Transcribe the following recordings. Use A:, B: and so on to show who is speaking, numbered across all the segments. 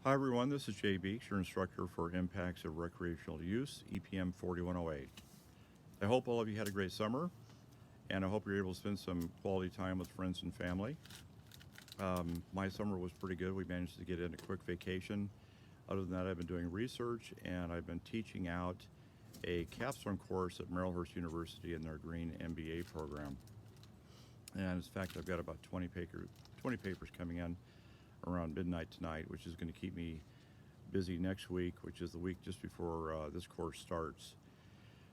A: Hi everyone, this is Jay Beeks, your instructor for Impacts of Recreational Use, EPM 4108. I hope all of you had a great summer, and I hope you're able to spend some quality time with friends and family. My summer was pretty good. We managed to get in a quick vacation. Other than that, I've been doing research, and I've been teaching out a capstone course at Marylhurst University in their Green MBA program. And in fact, I've got about 20 papers coming in around midnight tonight, which is going to keep me busy next week, which is the week just before this course starts.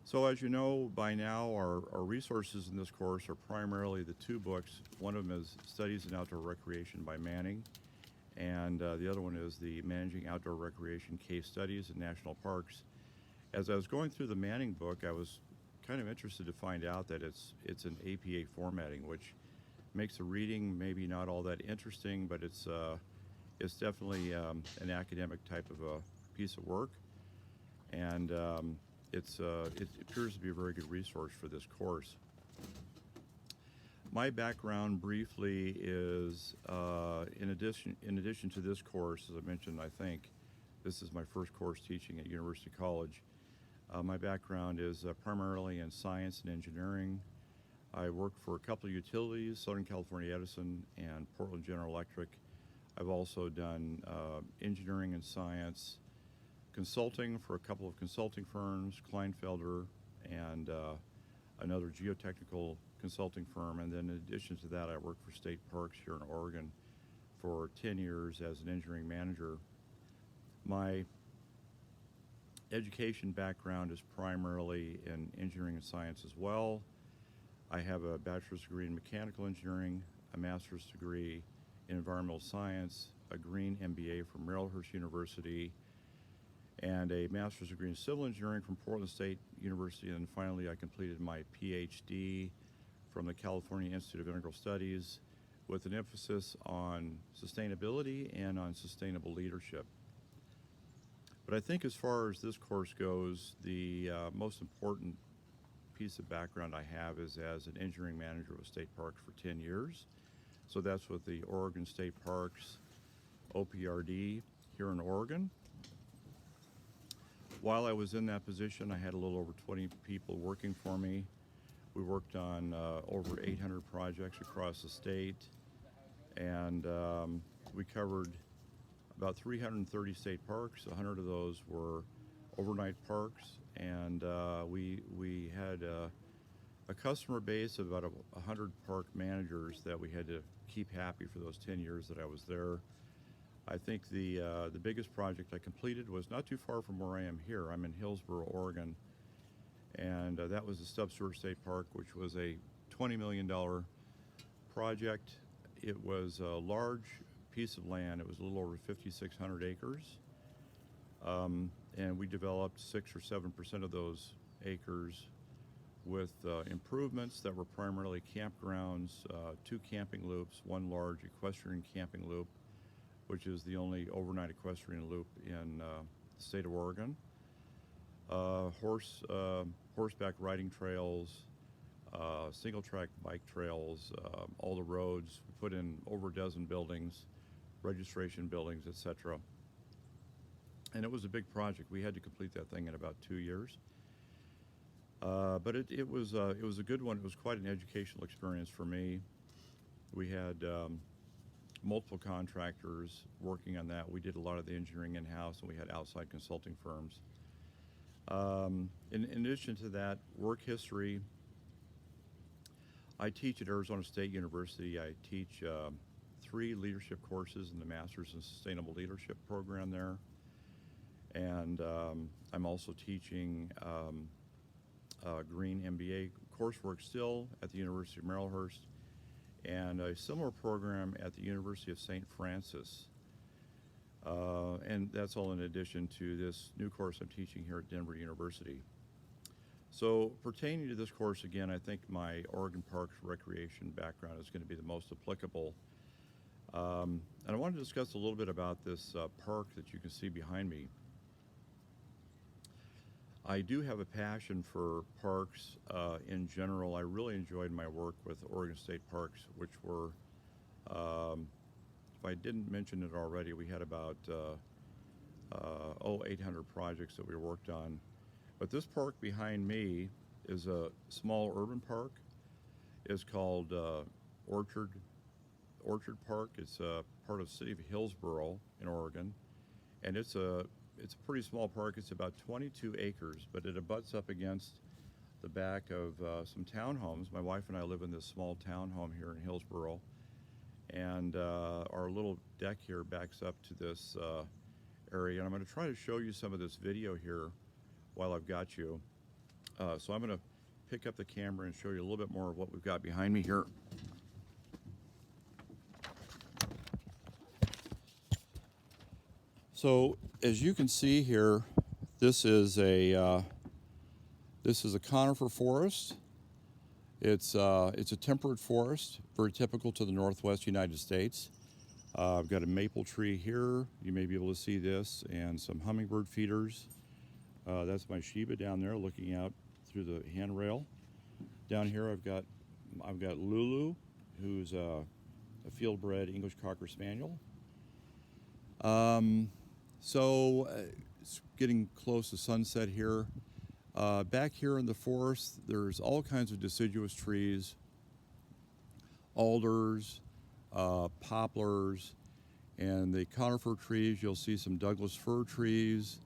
A: So as you know by now, our resources in this course are primarily the two books. One of them is Studies in Outdoor Recreation by Manning, and the other one is the Managing Outdoor Recreation Case Studies in National Parks. As I was going through the Manning book, I was kind of interested to find out that it's an APA formatting, which makes the reading maybe not all that interesting, but it's definitely an academic type of a piece of work, and it appears to be a very good resource for this course. My background briefly is, in addition to this course, as I mentioned, I think this is my first course teaching at University College. My background is primarily in science and engineering. I worked for a couple of utilities, Southern California Edison and Portland General Electric. I've also done engineering and science consulting for a couple of consulting firms, Kleinfelder and another geotechnical consulting firm. And then in addition to that, I worked for state parks here in Oregon for 10 years as an engineering manager. My education background is primarily in engineering and science as well. I have a bachelor's degree in mechanical engineering, a master's degree in environmental science, a Green MBA from Marylhurst University, and a master's degree in civil engineering from Portland State University. And finally, I completed my PhD from the California Institute of Integral Studies with an emphasis on sustainability and on sustainable leadership. But I think as far as this course goes, the most important piece of background I have is as an engineering manager with state parks for 10 years. So that's with the Oregon State Parks, OPRD, here in Oregon. While I was in that position, I had a little over 20 people working for me. We worked on over 800 projects across the state, and we covered about 330 state parks. 100 of those were overnight parks, and we had a customer base of about 100 park managers that we had to keep happy for those 10 years that I was there. I think the biggest project I completed was not too far from where I am here. I'm in Hillsboro, Oregon, and that was the Stubbs Stewart State Park, which was a $20 million project. It was a large piece of land. It was a little over 5,600 acres. And we developed 6 or 7% of those acres with improvements that were primarily campgrounds, 2 camping loops, 1 large equestrian camping loop, which is the only overnight equestrian loop in the state of Oregon, horseback riding trails, single-track bike trails, all the roads. We put in over a dozen buildings, registration buildings, etc. And it was a big project. We had to complete that thing in about 2 years. But it was a good one. It was quite an educational experience for me. We had multiple contractors working on that. We did a lot of the engineering in-house, and we had outside consulting firms. In addition to that, work history. I teach at Arizona State University. I teach 3 leadership courses in the Masters in Sustainable Leadership program there. And I'm also teaching Green MBA coursework still at the University of Marylhurst, and a similar program at the University of St. Francis. And that's all in addition to this new course I'm teaching here at Denver University. So pertaining to this course, again, I think my Oregon Parks Recreation background is going to be the most applicable. And I want to discuss a little bit about this park that you can see behind me. I do have a passion for parks in general. I really enjoyed my work with Oregon State Parks, which were, if I didn't mention it already, we had about 800 projects that we worked on. But this park behind me is a small urban park. It's called Orchard Park. It's part of the city of Hillsboro in Oregon, and it's a pretty small park. It's about 22 acres, but it abuts up against the back of some townhomes. My wife and I live in this small townhome here in Hillsboro, and our little deck here backs up to this area. And I'm going to try to show you some of this video here while I've got you. So I'm going to pick up the camera and show you a little bit more of what we've got behind me here. So as you can see here, this is a conifer forest. It's a temperate forest, very typical to the Northwest United States. I've got a maple tree here. You may be able to see this, and some hummingbird feeders. That's my Sheba down there looking out through the handrail. Down here I've got Lulu, who's a field-bred English Cocker Spaniel. So it's getting close to sunset here. Back here in the forest, there's all kinds of deciduous trees, alders, poplars, and the conifer trees. You'll see some Douglas fir trees,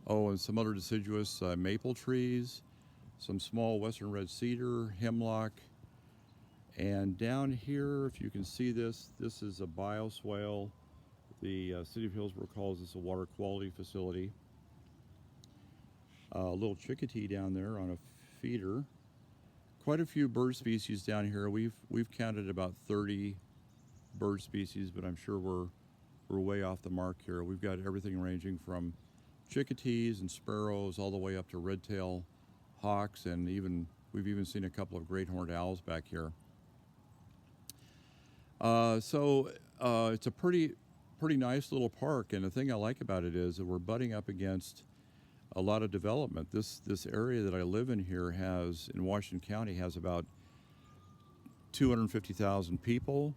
A: and some other deciduous maple trees, some small western red cedar, hemlock, and down here, if you can see this is a bioswale. The city of Hillsboro calls this a water quality facility. A little chickadee down there on a feeder. Quite a few bird species down here. We've counted about 30 bird species, but I'm sure we're way off the mark here. We've got everything ranging from chickadees and sparrows all the way up to red-tailed hawks, and we've even seen a couple of great horned owls back here. So it's a pretty nice little park, and the thing I like about it is that we're butting up against a lot of development. This area that I live in here in Washington County has about 250,000 people.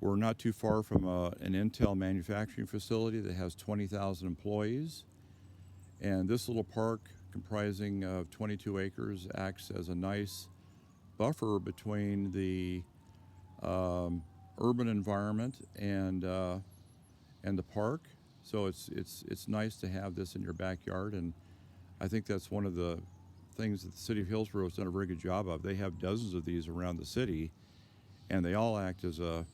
A: We're not too far from an Intel manufacturing facility that has 20,000 employees. And this little park, comprising of 22 acres, acts as a nice buffer between the urban environment and the park. So it's nice to have this in your backyard, and I think that's one of the things that the city of Hillsboro has done a very good job of. They have dozens of these around the city, and they all act as a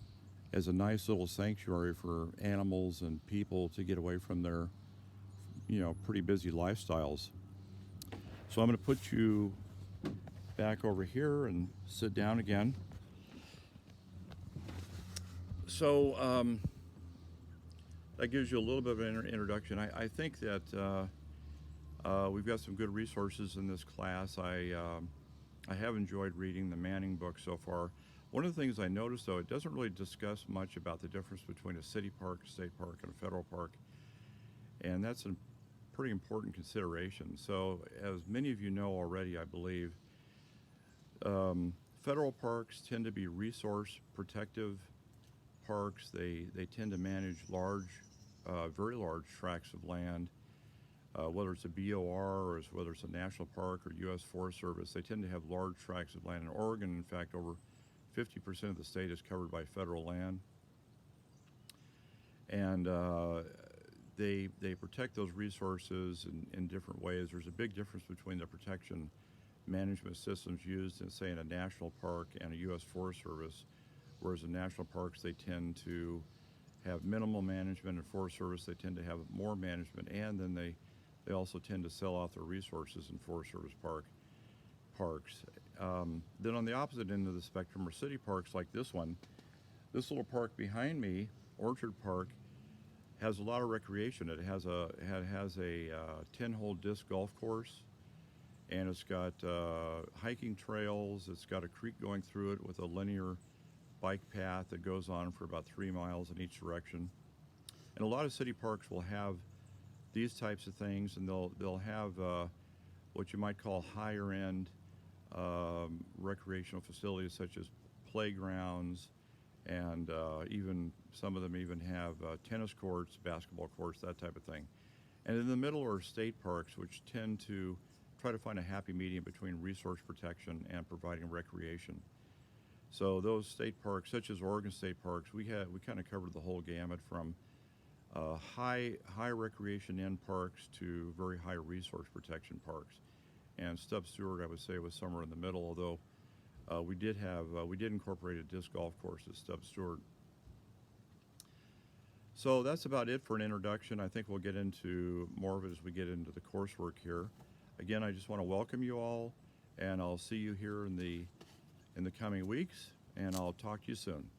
A: nice little sanctuary for animals and people to get away from their pretty busy lifestyles. So I'm going to put you back over here and sit down again. So that gives you a little bit of an introduction. I think that we've got some good resources in this class. I have enjoyed reading the Manning book so far. One of the things I noticed, though, it doesn't really discuss much about the difference between a city park, a state park, and a federal park. And that's a pretty important consideration. So as many of you know already, I believe, federal parks tend to be resource protective parks. They tend to manage very large tracts of land, whether it's a BOR or whether it's a national park or U.S. Forest Service. They tend to have large tracts of land. In Oregon, in fact, over 50% of the state is covered by federal land. And they protect those resources in different ways. There's a big difference between the protection management systems used in, say, in a national park and a U.S. Forest Service, whereas in national parks they tend to have minimal management, and Forest Service they tend to have more management, and then they also tend to sell off their resources in Forest Service parks. Then on the opposite end of the spectrum are city parks like this one. This little park behind me, Orchard Park, has a lot of recreation. It has a 10-hole disc golf course, and it's got hiking trails. It's got a creek going through it with a linear bike path that goes on for about 3 miles in each direction. And a lot of city parks will have these types of things, and they'll have what you might call higher end recreational facilities such as playgrounds, and even some of them even have tennis courts, basketball courts, that type of thing. And in the middle are state parks, which tend to try to find a happy medium between resource protection and providing recreation. So those state parks, such as Oregon State Parks, we kind of covered the whole gamut from high recreation end parks to very high resource protection parks. And Stubbs Stewart, I would say, was somewhere in the middle, although we did incorporate a disc golf course at Stubbs Stewart. So that's about it for an introduction. I think we'll get into more of it as we get into the coursework here. Again, I just want to welcome you all, and I'll see you here in the coming weeks, and I'll talk to you soon.